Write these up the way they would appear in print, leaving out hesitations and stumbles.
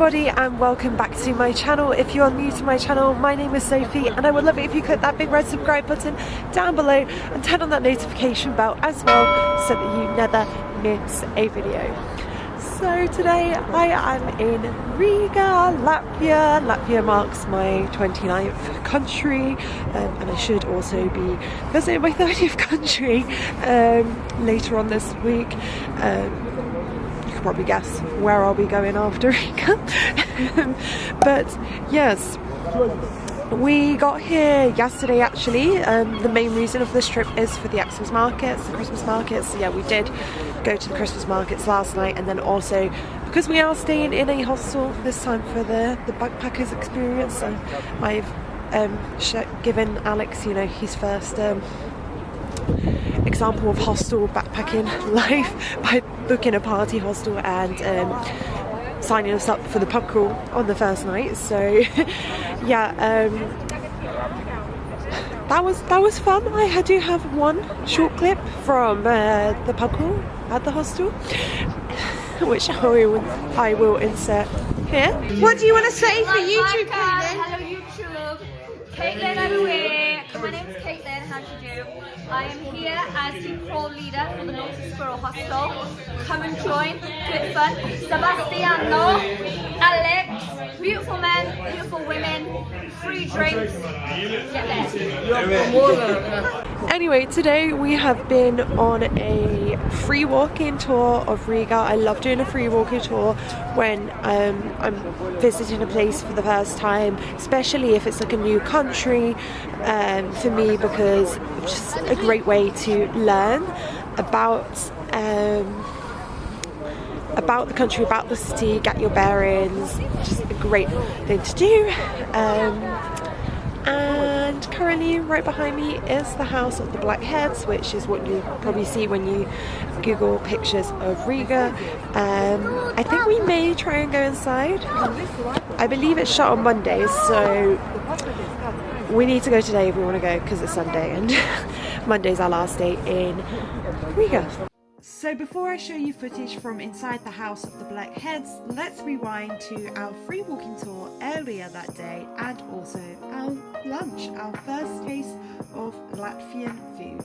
everybody and welcome back to my channel. If you are new to my channel, my name is Sophie and I would love it if you click that big red subscribe button down below and turn on that notification bell as well so that you never miss a video. So today I am in Riga, Latvia. Latvia marks my 29th country and I should also be visiting my 30th country later on this week. Probably guess where I'll be going after Riga. But yes, we got here yesterday actually. The main reason of this trip is for the Xmas markets, the Christmas markets. So yeah, we did go to the Christmas markets last night, and then also because we are staying in a hostel this time for the backpackers experience, so I've given Alex, you know, his first example of hostel backpacking life by booking a party hostel and signing us up for the pub crawl on the first night. So yeah, that was fun. I do have one short clip from the pub crawl at the hostel, which I will insert here. What do you want to say for YouTube, Caitlin? Hello YouTube, Caitlin everywhere. My name is Caitlin, how do you do? I am here as the crawl leader for the Naughty Squirrel Hostel. Come and join, good fun. Sebastiano, Alex, beautiful men, beautiful women, free drinks. Get there. Anyway, today we have been on a free walking tour of Riga. I love doing a free walking tour when I'm visiting a place for the first time, especially if it's like a new country for me, because it's just a great way to learn about the country, about the city, get your bearings. Just a great thing to do. And currently right behind me is the House of the Black Heads, which is what you probably see when you Google pictures of Riga. I think we may try and go inside. I believe it's shut on Mondays, so we need to go today if we want to go, because it's Sunday and Monday's our last day in Riga. So before I show you footage from inside the House of the Black Heads, let's rewind to our free walking tour earlier that day and also our lunch, our first taste of Latvian food.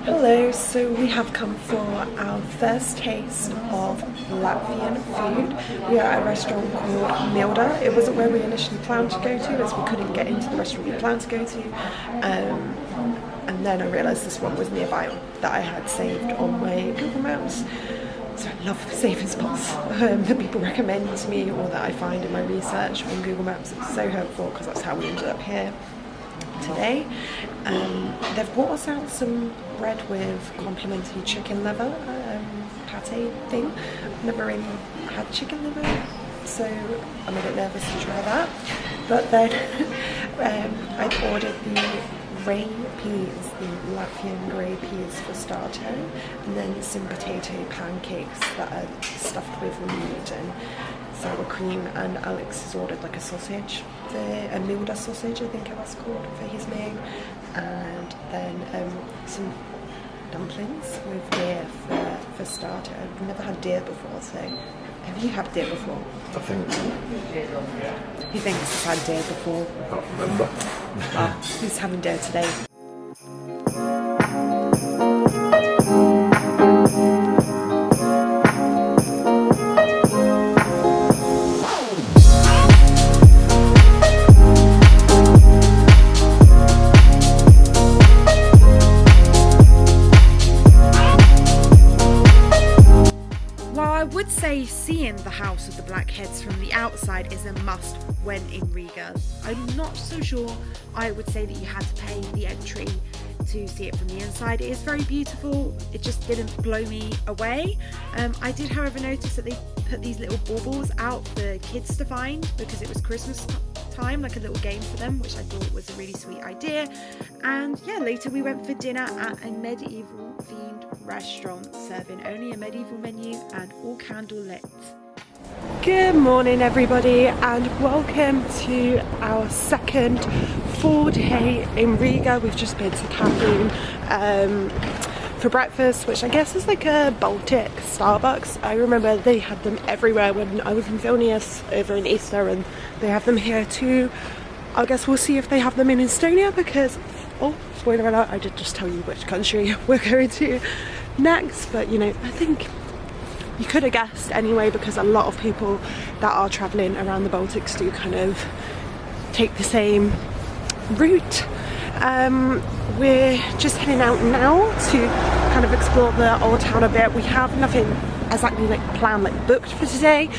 Hello, so we have come for our first taste of Latvian food. We are at a restaurant called Milda. It wasn't where we initially planned to go to, as we couldn't get into the restaurant we planned to go to. And then I realised this one was nearby that I had saved on my Google Maps. So I love saving spots that people recommend to me or that I find in my research on Google Maps. It's so helpful because that's how we ended up here today. They've brought us out some bread with complimentary chicken liver pate thing. I've never really had chicken liver, so I'm a bit nervous to try that. But then I've ordered the grey peas, the Latvian grey peas for starter, and then some potato pancakes that are stuffed with meat and sour cream, and Alex has ordered like a sausage, a Milda sausage I think it was called for his name, and then some dumplings with deer for starter. I've never had deer before, so have you had deer before? I think. He thinks he's had deer before. I can't remember. He's having deer today. Seeing the House of the Black Heads from the outside is a must when in Riga. I'm not so sure I would say that you had to pay the entry to see it from the inside. It is very beautiful, it just didn't blow me away. I did however notice that they put these little baubles out for kids to find because it was Christmas time, like a little game for them, which I thought was a really sweet idea. And yeah, later we went for dinner at a medieval themed restaurant serving only a medieval menu and all candle lit. Good morning everybody and welcome to our second full day in Riga. We've just been to Caffeine for breakfast, which I guess is like a Baltic Starbucks. I remember they had them everywhere when I was in Vilnius over in Easter, and they have them here too. I guess we'll see if they have them in Estonia, because, oh, spoiler alert, I did just tell you which country we're going to next, but you know, I think you could have guessed anyway, because a lot of people that are travelling around the Baltics do kind of take the same route. We're just heading out now to kind of explore the old town a bit. We have nothing exactly like planned, like booked for today,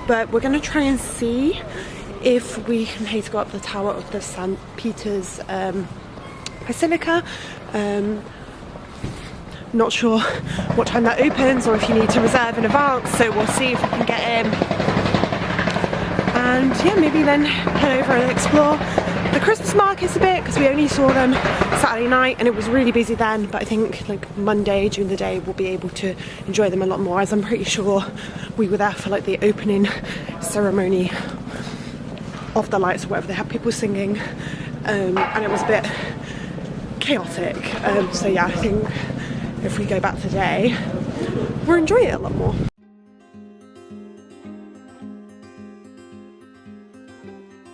but we're going to try and see if we can pay to go up the tower of the St. Peter's Basilica. Not sure what time that opens or if you need to reserve in advance, so we'll see if we can get in. And yeah, maybe then head over and explore the Christmas markets a bit, because we only saw them Saturday night and it was really busy then, but I think like Monday during the day we'll be able to enjoy them a lot more, as I'm pretty sure we were there for like the opening ceremony of the lights or whatever. They had people singing, and it was a bit chaotic, so yeah, I think if we go back today we'll enjoy it a lot more.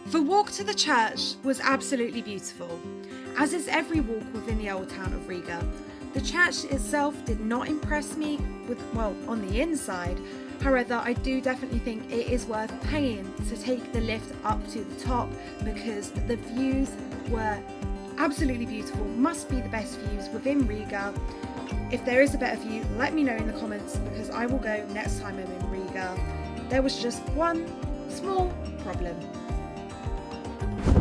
The walk to the church was absolutely beautiful, as is every walk within the old town of Riga. The church itself did not impress me on the inside. However, I do definitely think it is worth paying to take the lift up to the top, because the views were absolutely beautiful. Must be the best views within Riga. If there is a better view, let me know in the comments, because I will go next time I'm in Riga. There was just one small problem.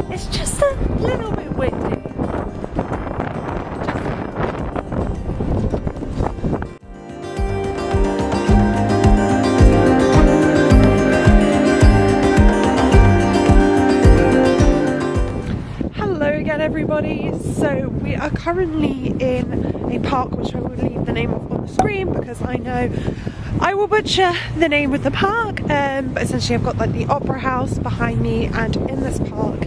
It's just a little bit windy. Hello again everybody. So we are currently in a park, which I will leave the name of on the screen because I know I will butcher the name of the park, but essentially I've got like the opera house behind me, and in this park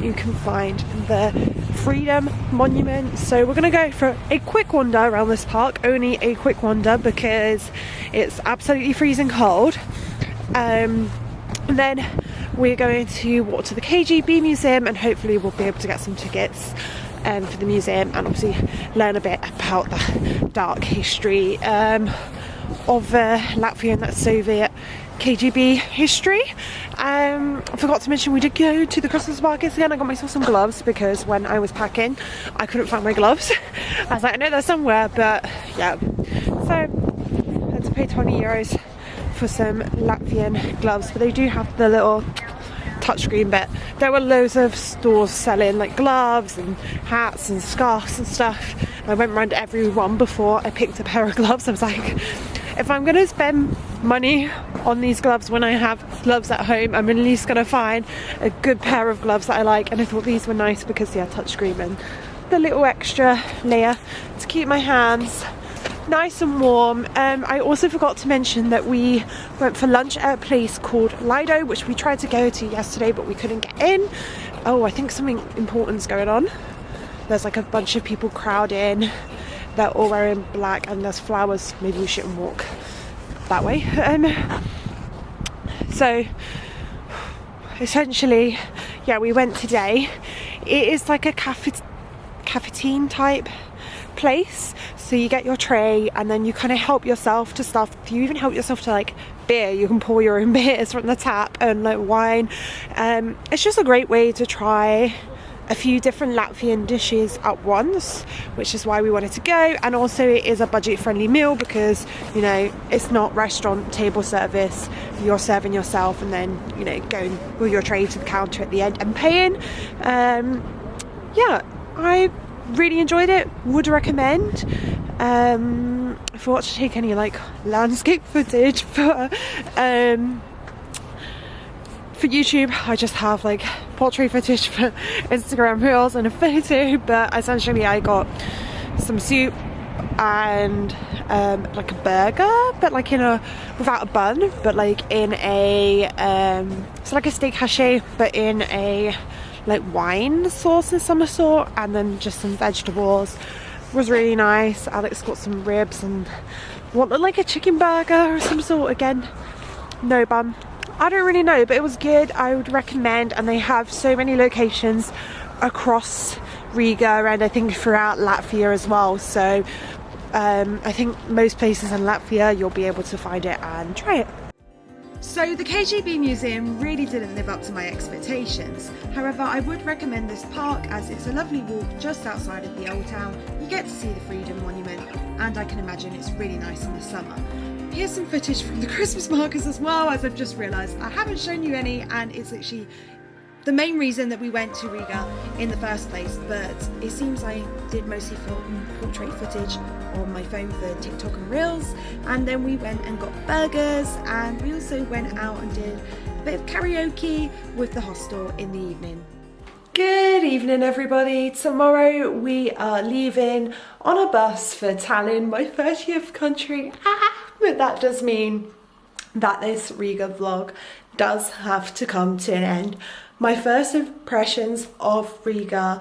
you can find the Freedom Monument. So we're going to go for a quick wander around this park, only a quick wander because it's absolutely freezing cold, and then we're going to walk to the KGB museum, and hopefully we'll be able to get some tickets for the museum, and obviously learn a bit about the dark history of Latvian, that's Soviet KGB history. I forgot to mention we did go to the Christmas markets again. I got myself some gloves because when I was packing I couldn't find my gloves. I was like, I know they're somewhere, but yeah. So I had to pay 20 euros for some Latvian gloves, but they do have the little touchscreen bit. There were loads of stores selling like gloves and hats and scarves and stuff. I went around every one before I picked a pair of gloves. I was like, if I'm going to spend money on these gloves when I have gloves at home, I'm at least going to find a good pair of gloves that I like. And I thought these were nice because yeah, touchscreen and the little extra layer to keep my hands nice and warm. I also forgot to mention that we went for lunch at a place called Lido, which we tried to go to yesterday but we couldn't get in. Oh, I think something important's going on. There's like a bunch of people crowding. They're all wearing black and there's flowers. Maybe we shouldn't walk that way. So essentially, yeah, we went today. It is like a cafetine type place. So you get your tray and then you kind of help yourself to stuff. You even help yourself to like beer. You can pour your own beers from the tap and like wine. It's just a great way to try a few different Latvian dishes at once, which is why we wanted to go. And also it is a budget friendly meal because, you know, it's not restaurant table service. You're serving yourself and then, you know, going with your tray to the counter at the end and paying. Yeah, I really enjoyed it, would recommend. I forgot to take any like landscape footage for YouTube. I just have like portrait footage for Instagram reels and a photo, but essentially I got some soup and like a burger, but like without a bun, but like in a it's like a steak haché but in a like wine sauce of some sort, and then just some vegetables, was really nice. Alex got some ribs and what looked like a chicken burger or some sort. Again, no bun. I don't really know, but it was good. I would recommend, and they have so many locations across Riga and I think throughout Latvia as well. So I think most places in Latvia you'll be able to find it and try it. So the KGB Museum really didn't live up to my expectations. However, I would recommend this park as it's a lovely walk just outside of the old town. You get to see the Freedom Monument, and I can imagine it's really nice in the summer. Here's some footage from the Christmas markets as well, as I've just realised I haven't shown you any, and it's literally the main reason that we went to Riga in the first place, but it seems I did mostly film portrait footage on my phone for TikTok and Reels, and then we went and got burgers, and we also went out and did a bit of karaoke with the hostel in the evening. Good evening everybody. Tomorrow we are leaving on a bus for Tallinn, my 30th country, but that does mean that this Riga vlog does have to come to an end. My first impressions of Riga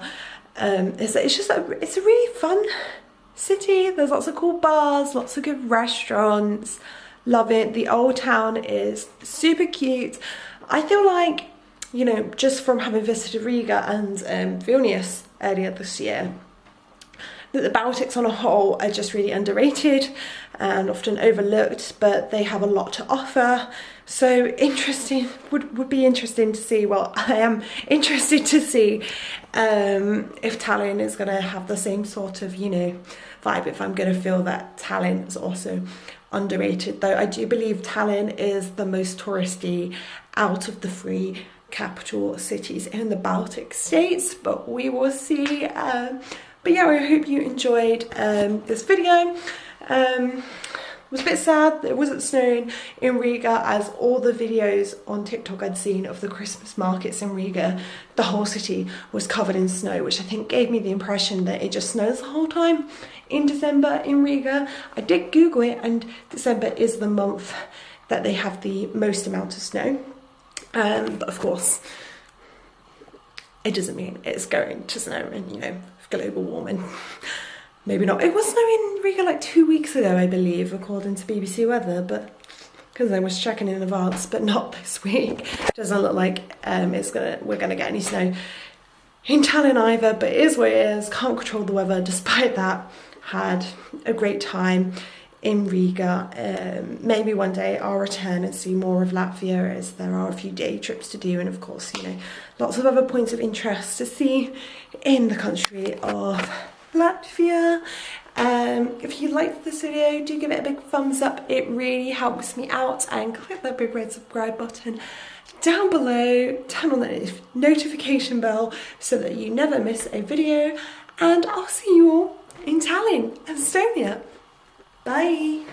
is that it's a really fun city. There's lots of cool bars, lots of good restaurants. Love it. The old town is super cute. I feel like, you know, just from having visited Riga and Vilnius earlier this year, that the Baltics on a whole are just really underrated and often overlooked, but they have a lot to offer. So interesting, would be interesting to see, well, I am interested to see if Tallinn is going to have the same sort of, you know, vibe, if I'm going to feel that Tallinn is also underrated. Though I do believe Tallinn is the most touristy out of the three capital cities in the Baltic states, but we will see. But yeah, I hope you enjoyed this video. It was a bit sad that it wasn't snowing in Riga, as all the videos on TikTok I'd seen of the Christmas markets in Riga, the whole city was covered in snow, which I think gave me the impression that it just snows the whole time in December in Riga. I did Google it, and December is the month that they have the most amount of snow. But of course, it doesn't mean it's going to snow, and you know, global warming. Maybe not. It was snowing in Riga like 2 weeks ago, I believe, according to BBC Weather, but because I was checking in advance, but not this week. Doesn't look like we're gonna get any snow in Tallinn either, but it is what it is. Can't control the weather. Despite that, had a great time in Riga. Maybe one day I'll return and see more of Latvia, as there are a few day trips to do, and of course, you know, lots of other points of interest to see in the country of Latvia. If you liked this video, do give it a big thumbs up. It really helps me out, and click that big red subscribe button down below. Turn on the notification bell so that you never miss a video, and I'll see you all in Tallinn, Estonia. Bye.